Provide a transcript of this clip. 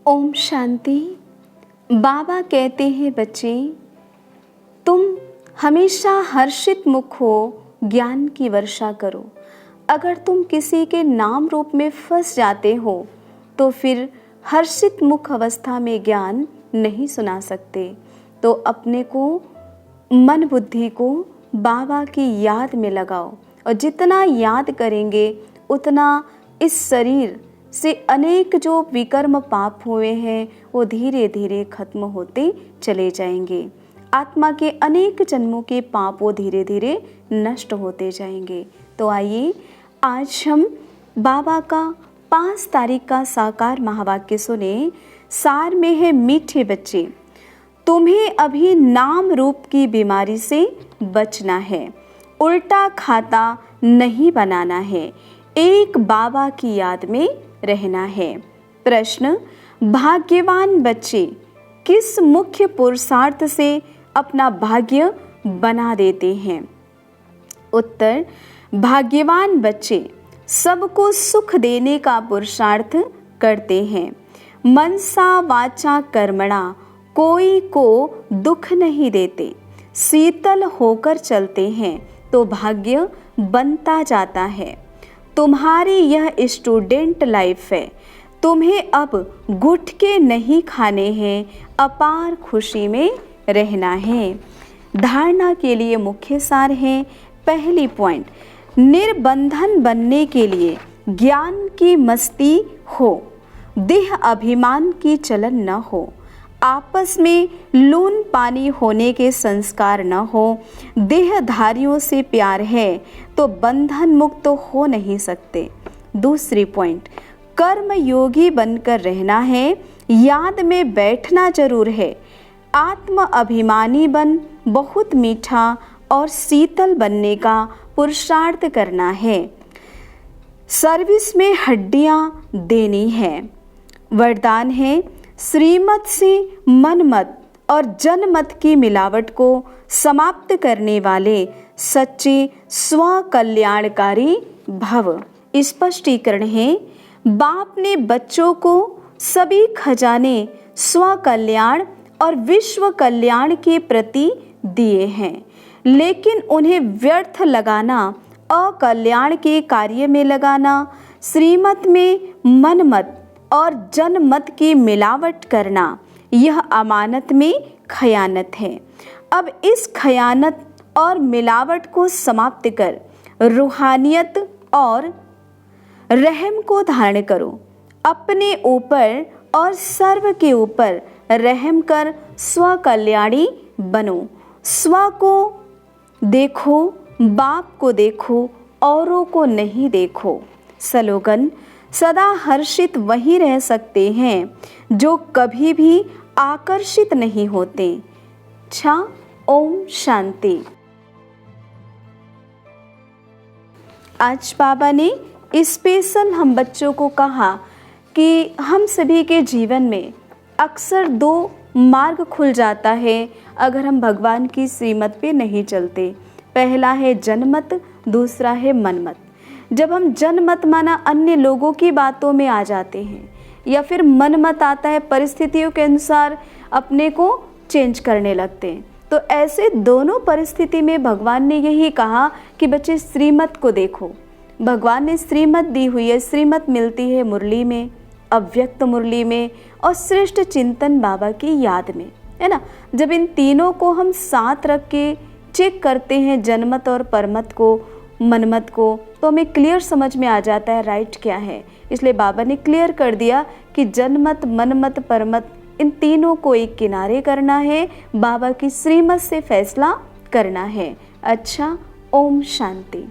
ओम शांति। बाबा कहते हैं बच्चे, तुम हमेशा हर्षित मुख हो, ज्ञान की वर्षा करो। अगर तुम किसी के नाम रूप में फंस जाते हो तो फिर हर्षित मुख अवस्था में ज्ञान नहीं सुना सकते। तो अपने को, मन बुद्धि को बाबा की याद में लगाओ, और जितना याद करेंगे उतना इस शरीर से अनेक जो विकर्म पाप हुए हैं वो धीरे धीरे खत्म होते चले जाएंगे। आत्मा के अनेक जन्मों के पाप वो धीरे धीरे नष्ट होते जाएंगे। तो आइए आज हम बाबा का 5 तारीख का साकार महावाक्य सुने। सार में है, मीठे बच्चे, तुम्हें अभी नाम रूप की बीमारी से बचना है, उल्टा खाता नहीं बनाना है, एक बाबा की याद में रहना है। प्रश्न, भाग्यवान बच्चे किस मुख्य पुरुषार्थ से अपना भाग्य बना देते हैं? उत्तर, भाग्यवान बच्चे सबको सुख देने का पुरुषार्थ करते हैं। मनसा वाचा कर्मणा कोई को दुख नहीं देते, शीतल होकर चलते हैं तो भाग्य बनता जाता है। तुम्हारी यह स्टूडेंट लाइफ है, तुम्हें अब गुटके नहीं खाने हैं, अपार खुशी में रहना है। धारणा के लिए मुख्य सार है। पहली पॉइंट, निर्बंधन बनने के लिए ज्ञान की मस्ती हो, देह अभिमान की चलन न हो, आपस में लून पानी होने के संस्कार न हो, देहधारियों से प्यार है तो बंधन मुक्त तो हो नहीं सकते। दूसरी पॉइंट, कर्म योगी बनकर रहना है, याद में बैठना जरूर है। आत्म अभिमानी बन बहुत मीठा और शीतल बनने का पुरुषार्थ करना है। सर्विस में हड्डियां देनी है। वरदान है, श्रीमत से मनमत और जनमत की मिलावट को समाप्त करने वाले सच्चे स्व कल्याणकारी भव। स्पष्टीकरण है, बाप ने बच्चों को सभी खजाने स्व कल्याण और विश्व कल्याण के प्रति दिए हैं, लेकिन उन्हें व्यर्थ लगाना, अकल्याण के कार्य में लगाना, श्रीमत में मनमत और जनमत की मिलावट करना, यह अमानत में खयानत है। अब इस खयानत और मिलावट को समाप्त कर रूहानियत और रहम को धारण करो। अपने ऊपर और सर्व के ऊपर रहम कर स्व कल्याणी बनो। स्व को देखो, बाप को देखो, औरों को नहीं देखो। स्लोगन, सदा हर्षित वही रह सकते हैं जो कभी भी आकर्षित नहीं होते। अच्छा, ओम शांति। आज बाबा ने स्पेशल हम बच्चों को कहा कि हम सभी के जीवन में अक्सर 2 मार्ग खुल जाता है अगर हम भगवान की श्रीमत पे नहीं चलते। पहला है जनमत, दूसरा है मनमत। जब हम जनमत माना अन्य लोगों की बातों में आ जाते हैं, या फिर मनमत आता है परिस्थितियों के अनुसार अपने को चेंज करने लगते हैं। तो ऐसे दोनों परिस्थिति में भगवान ने यही कहा कि बच्चे श्रीमत को देखो। भगवान ने श्रीमत दी हुई है, श्रीमत मिलती है मुरली में, अव्यक्त मुरली में, और श्रेष्ठ चिंतन बाबा की याद में, है ना। जब इन तीनों को हम साथ रख के चेक करते हैं, जनमत और परमत को, मनमत को, तो हमें क्लियर समझ में आ जाता है राइट क्या है। इसलिए बाबा ने क्लियर कर दिया कि जनमत, मनमत, परमत, इन तीनों को एक किनारे करना है, बाबा की श्रीमत से फैसला करना है। अच्छा, ओम शांति।